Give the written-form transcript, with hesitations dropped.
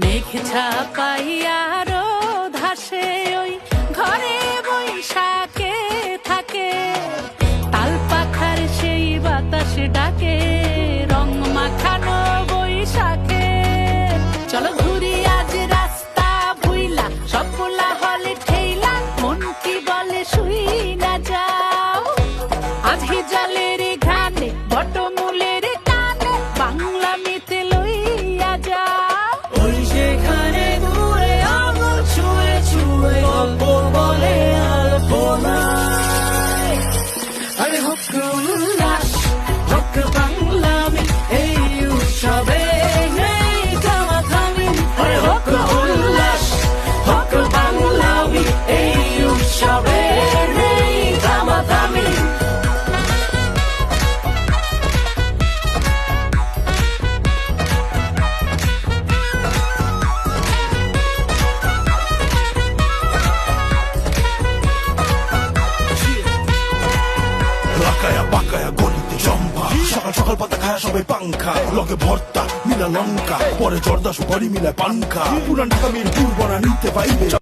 মেঘ ছাপাইয়া ধাসে ওই ঘরে বৈশাখে থাকে, তাল পাখার সেই বাতাস ডাকে রং মাখানো বৈশাখে। চলো ঘুরি আজ রাস্তা ভুইলা, সব পোলা হলে ঠেইলা, মন কি বলে শুই না যাও। আজ হিজালের ঘানে বটমূলের টানে বাংলা মিতে লইয়া যাও। ওই সেখানে ঘুরে আঙুল ছুঁয়ে ছুঁয়ে গল্প বলে আলপনায়। আরে হোক উল্লাস, হোক বাংলামি, এই উৎসবে নেই থামাথামি। আরে হোক উল্লাস, হোক বাংলামি, এই উৎসবে নেই থামাথামি। লাকায়া বাকায়া গলিতে জম্পা, সকাল সকাল পাতা খায় সবাই পাংখা, লগে ভর্তা মিলা লঙ্কা, পরে জর্দা সুপারি মিলায় পানখা। পুরান ঢাকা মিরপুর বনা নিতে পাইবে।